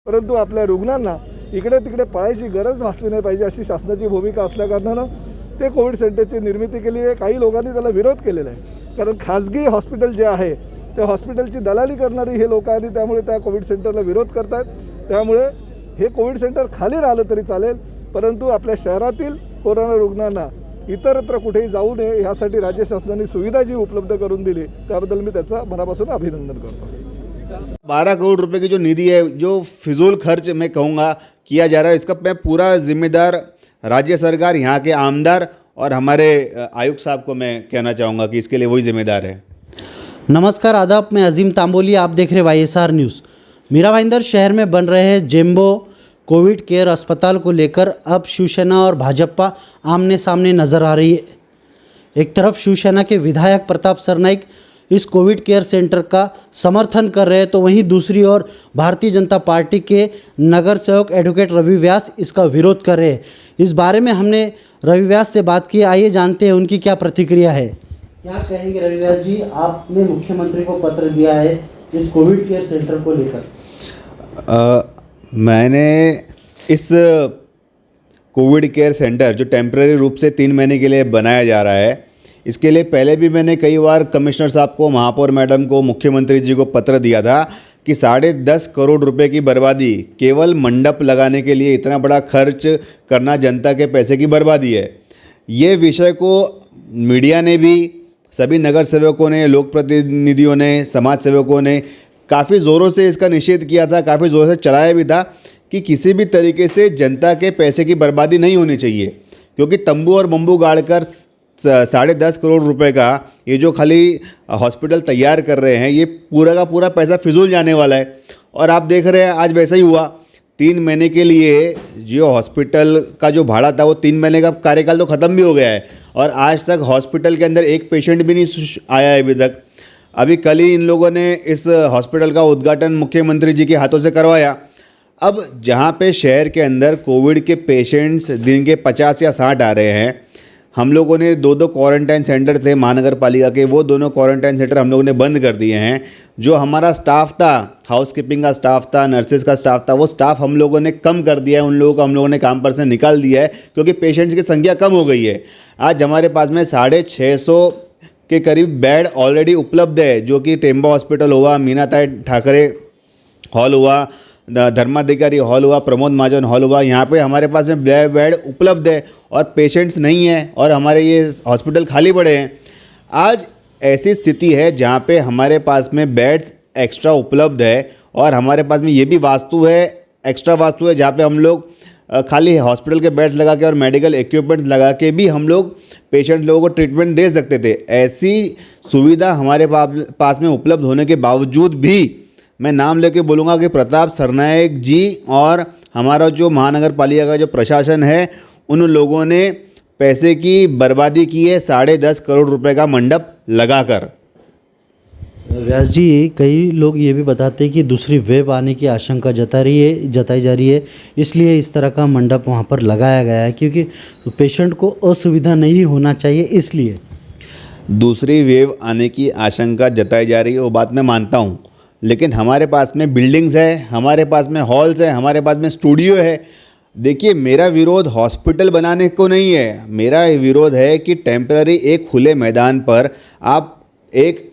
परंतु आपल्या रुग्णांना इकडे तिकडे पळायची गरज भासली नाही पाहिजे अशी शासनाची भूमिका असल्याकारणानं ते कोविड सेंटरची निर्मिती केली आहे. काही लोकांनी त्याला विरोध केलेला आहे, कारण खाजगी हॉस्पिटल जे आहे त्या हॉस्पिटलची दलाली करणारी हे लोक आणि त्यामुळे त्या कोविड सेंटरला विरोध करतात. त्यामुळे हे कोविड सेंटर खाली राहिलं तरी चालेल, परंतु आपल्या शहरातील कोरोना रुग्णांना इतरत्र कुठेही जाऊ नये यासाठी राज्य शासनाने सुविधा जी उपलब्ध करून दिली त्याबद्दल मी त्याचं मनापासून अभिनंदन करतो. 12 करोड़ रुपए की जो निधि है, जो फिजूल खर्च मैं कहूँगा किया जा रहा है, इसका मैं पूरा जिम्मेदार राज्य सरकार, यहाँ के आमदार और हमारे आयुक्त साहब को मैं कहना चाहूँगा कि इसके लिए वही जिम्मेदार है। नमस्कार, आदाब, मैं अजीम तांबोली, आप देख रहे YSR न्यूज़। मीरा भाईंदर शहर में बन रहे हैं जेम्बो कोविड केयर अस्पताल को लेकर अब शिवसेना और भाजपा आमने सामने नजर आ रही है। एक तरफ शिवसेना के विधायक प्रताप सरनाईक इस कोविड केयर सेंटर का समर्थन कर रहे हैं, तो वहीं दूसरी ओर भारतीय जनता पार्टी के नगर सेवक एडवोकेट रवि व्यास इसका विरोध कर रहे हैं। इस बारे में हमने रवि व्यास से बात की, आइए जानते हैं उनकी क्या प्रतिक्रिया है। क्या कहेंगे रवि व्यास जी, आपने मुख्यमंत्री को पत्र दिया है इस कोविड केयर सेंटर को लेकर। मैंने इस कोविड केयर सेंटर जो टेम्पररी रूप से 3 महीने के लिए बनाया जा रहा है, इसके लिए पहले भी मैंने कई बार कमिश्नर साहब को, महापौर मैडम को, मुख्यमंत्री जी को पत्र दिया था कि 10.5 करोड़ रुपए की बर्बादी, केवल मंडप लगाने के लिए इतना बड़ा खर्च करना जनता के पैसे की बर्बादी है। ये विषय को मीडिया ने भी, सभी नगर सेवकों ने, लोक प्रतिनिधियों ने, समाज सेवकों ने काफ़ी ज़ोरों से इसका निषेध किया था, काफ़ी ज़ोरों से चलाया भी था कि किसी भी तरीके से जनता के पैसे की बर्बादी नहीं होनी चाहिए, क्योंकि तंबू और बम्बू गाड़कर 10.5 करोड़ रुपए का ये जो खाली हॉस्पिटल तैयार कर रहे हैं, ये पूरा का पूरा पैसा फिजूल जाने वाला है। और आप देख रहे हैं आज वैसा ही हुआ। 3 महीने के लिए जो हॉस्पिटल का जो भाड़ा था, वो 3 महीने का कार्यकाल तो ख़त्म भी हो गया है और आज तक हॉस्पिटल के अंदर एक पेशेंट भी नहीं आया है अभी तक। अभी कल ही इन लोगों ने इस हॉस्पिटल का उद्घाटन मुख्यमंत्री जी के हाथों से करवाया। अब जहाँ पे शहर के अंदर कोविड के पेशेंट्स दिन के 50 या 60 आ रहे हैं, हम लोगों ने 2 क्वारंटाइन सेंटर थे महानगर पालिका के, वो दोनों क्वारंटाइन सेंटर हम लोगों ने बंद कर दिए हैं। जो हमारा स्टाफ था, हाउसकीपिंग का स्टाफ था, नर्सेज का स्टाफ था, वो स्टाफ हम लोगों ने कम कर दिया है, उन लोगों को हम लोगों ने काम पर से निकाल दिया है, क्योंकि पेशेंट्स की संख्या कम हो गई है। आज हमारे पास में 650 के करीब बेड ऑलरेडी उपलब्ध है, जो कि टेम्बा हॉस्पिटल हुआ, मीनाताई ठाकरे हॉल हुआ, धर्माधिकारी हॉल हुआ, प्रमोद महाजन हॉल हुआ, यहाँ पे हमारे पास में बेड उपलब्ध है और पेशेंट्स नहीं हैं और हमारे ये हॉस्पिटल खाली पड़े हैं। आज ऐसी स्थिति है जहाँ पे हमारे पास में बेड्स एक्स्ट्रा उपलब्ध है और हमारे पास में ये भी वास्तु है, एक्स्ट्रा वास्तु है, जहाँ पे हम लोग खाली हॉस्पिटल के बेड्स लगा के और मेडिकल इक्विपमेंट्स लगा के भी हम लोग पेशेंट लोगों को ट्रीटमेंट दे सकते थे। ऐसी सुविधा हमारे पास में उपलब्ध होने के बावजूद भी मैं नाम लेके बोलूँगा कि प्रताप सरनाईक जी और हमारा जो महानगर पालिका का जो प्रशासन है, उन लोगों ने पैसे की बर्बादी की है 10.5 करोड़ रुपए का मंडप लगाकर। व्यास जी, कई लोग ये भी बताते हैं कि दूसरी वेव आने की आशंका जताई जा रही है, इसलिए इस तरह का मंडप वहाँ पर लगाया गया है, क्योंकि पेशेंट को असुविधा नहीं होना चाहिए इसलिए। दूसरी वेव आने की आशंका जताई जा रही है, वो बात मैं मानता हूँ, लेकिन हमारे पास में बिल्डिंग्स है, हमारे पास में हॉल्स है, हमारे पास में स्टूडियो है। देखिए, मेरा विरोध हॉस्पिटल बनाने को नहीं है, मेरा विरोध है कि टेम्पररी एक खुले मैदान पर आप एक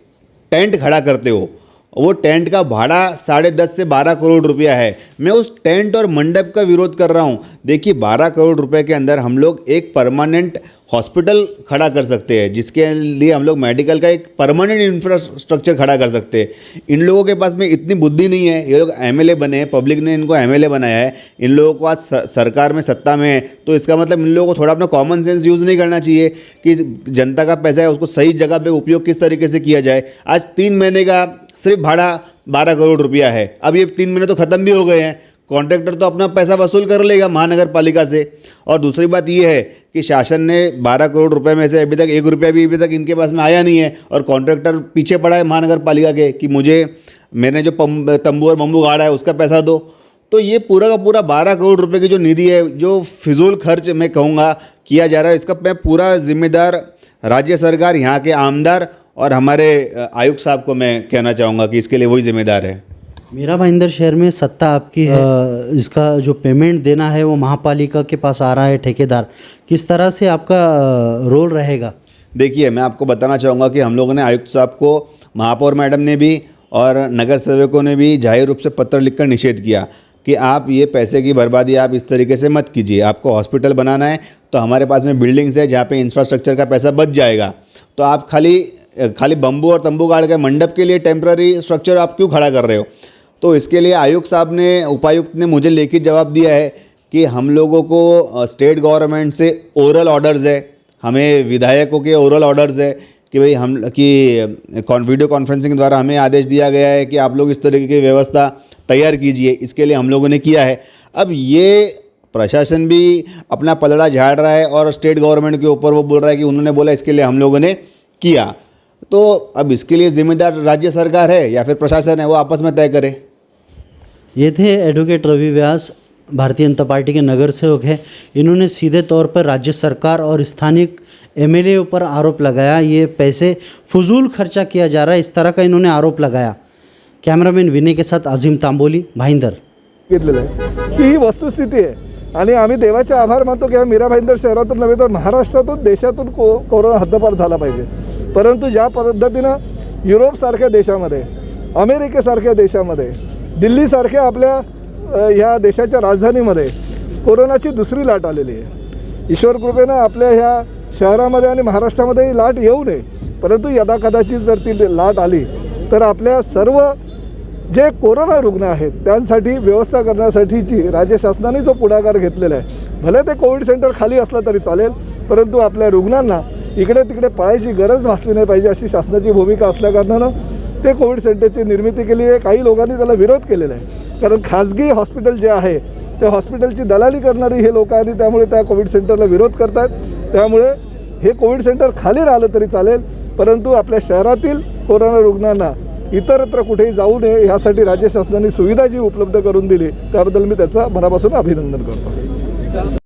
टेंट खड़ा करते हो, वो टेंट का भाड़ा 10.5 से 12 करोड़ रुपया है। मैं उस टेंट और मंडप का विरोध कर रहा हूँ। देखिए, 12 करोड़ रुपए के अंदर हम लोग एक परमानेंट हॉस्पिटल खड़ा कर सकते हैं, जिसके लिए हम लोग मेडिकल का एक परमानेंट इंफ्रास्ट्रक्चर खड़ा कर सकते हैं। इन लोगों के पास में इतनी बुद्धि नहीं है। ये लोग MLA बने हैं, पब्लिक ने इनको MLA बनाया है, इन लोगों को आज सरकार में, सत्ता में है, तो इसका मतलब इन लोगों को थोड़ा अपना कॉमन सेंस यूज़ नहीं करना चाहिए कि जनता का पैसा है उसको सही जगह पे उपयोग किस तरीके से किया जाए। आज 3 महीने का सिर्फ भाड़ा 12 करोड़ रुपया है। अब ये 3 महीने तो ख़त्म भी हो गए हैं, कॉन्ट्रैक्टर तो अपना पैसा वसूल कर लेगा महानगर पालिका से। और दूसरी बात ये है कि शासन ने 12 करोड़ रुपए में से अभी तक 1 रुपया भी अभी तक इनके पास में आया नहीं है और कॉन्ट्रैक्टर पीछे पड़ा है महानगर पालिका के कि मैंने जो तंबू और बम्बू गाड़ा है उसका पैसा दो। तो ये पूरा का पूरा 12 करोड़ रुपए की जो निधि है, जो फिजूल खर्च मैं कहूँगा किया जा रहा है, इसका मैं पूरा जिम्मेदार राज्य सरकार, यहाँ के आमदार और हमारे आयुक्त साहब को मैं कहना चाहूँगा कि इसके लिए वही जिम्मेदार है। मीरा भाईंदर शहर में सत्ता आपकी है, इसका जो पेमेंट देना है वो महापालिका के पास आ रहा है, ठेकेदार, किस तरह से आपका रोल रहेगा? देखिए, मैं आपको बताना चाहूँगा कि हम लोगों ने आयुक्त साहब को, महापौर मैडम ने भी और नगर सेवकों ने भी जाहिर रूप से पत्र लिखकर निषेध किया कि आप ये पैसे की बर्बादी आप इस तरीके से मत कीजिए। आपको हॉस्पिटल बनाना है तो हमारे पास में बिल्डिंग्स है जहाँ पे इंफ्रास्ट्रक्चर का पैसा बच जाएगा, तो आप खाली बम्बू और तंबू गाड़ के मंडप के लिए टेम्प्ररी स्ट्रक्चर आप क्यों खड़ा कर रहे हो? तो इसके लिए आयुक्त साहब ने, उपायुक्त ने मुझे लिखित जवाब दिया है कि हम लोगों को स्टेट गवर्नमेंट से ओरल ऑर्डर्स है, हमें विधायकों के ओरल ऑर्डर्स है कि भाई वीडियो कॉन्फ्रेंसिंग द्वारा हमें आदेश दिया गया है कि आप लोग इस तरीके की व्यवस्था तैयार कीजिए। इसके लिए हम लोगों ने किया है। अब ये प्रशासन भी अपना पलड़ा झाड़ रहा है और स्टेट गवर्नमेंट के ऊपर वो बोल रहा है कि उन्होंने बोला इसके लिए हम लोगों ने किया, तो अब इसके लिए जिम्मेदार राज्य सरकार है या फिर प्रशासन है, वो आपस में तय करे। ये थे एडवोकेट रवि व्यास, भारतीय जनता पार्टी के नगर सेवक हैं। इन्होंने सीधे तौर पर राज्य सरकार और स्थानीय एमएलए पर आरोप लगाया, ये पैसे फजूल खर्चा किया जा रहा है, इस तरह का इन्होंने आरोप लगाया। कॅमेरामॅन विनय के साथ अजीम तांबोली, भाईंदर। घेतलेलं आहे की ही वस्तुस्थिती आहे आणि आम्ही देवाचे आभार मानतो की मीरा भाईंदर शहरातून नव्हे तर महाराष्ट्रातून, देशातून कोरोना हद्दपार झाला पाहिजे। परंतु ज्या पद्धतीनं युरोपसारख्या देशामध्ये, अमेरिकेसारख्या देशामध्ये, दिल्लीसारख्या आपल्या ह्या देशाच्या राजधानीमध्ये कोरोनाची दुसरी लाट आलेली आहे। ईश्वर कृपेनं आपल्या ह्या शहरामध्ये आणि महाराष्ट्रामध्ये ही लाट येऊ नये, परंतु यदाकदाचित जर ती लाट आली तर आपल्या सर्व जे कोरोना रुग्ण आहेत त्यांसाठी व्यवस्था करण्यासाठीची राज्य शासनाने जो पुढाकार घेतलेला आहे, भले ते कोविड सेंटर खाली असलं तरी चालेल, परंतु आपल्या रुग्णांना इकडे तिकडे पळायची गरज भासली नाही पाहिजे अशी शासनाची भूमिका असल्याकारणानं ते कोविड सेंटरची निर्मिती केली आहे। काही लोकांनी त्याला विरोध केलेला आहे, कारण खाजगी हॉस्पिटल जे आहे त्या हॉस्पिटलची दलाली करणारी हे लोक आहेत, त्यामुळे त्या कोविड सेंटरला विरोध करतात। त्यामुळे हे कोविड सेंटर खाली राहिलं तरी चालेल, परंतु आपल्या शहरातील कोरोना रुग्णांना इतरत्र कुठेही जाऊ नये यासाठी राज्य शासनाने सुविधा जी उपलब्ध करून दिली त्याबद्दल मी त्याचा मनापासून अभिनंदन करतो।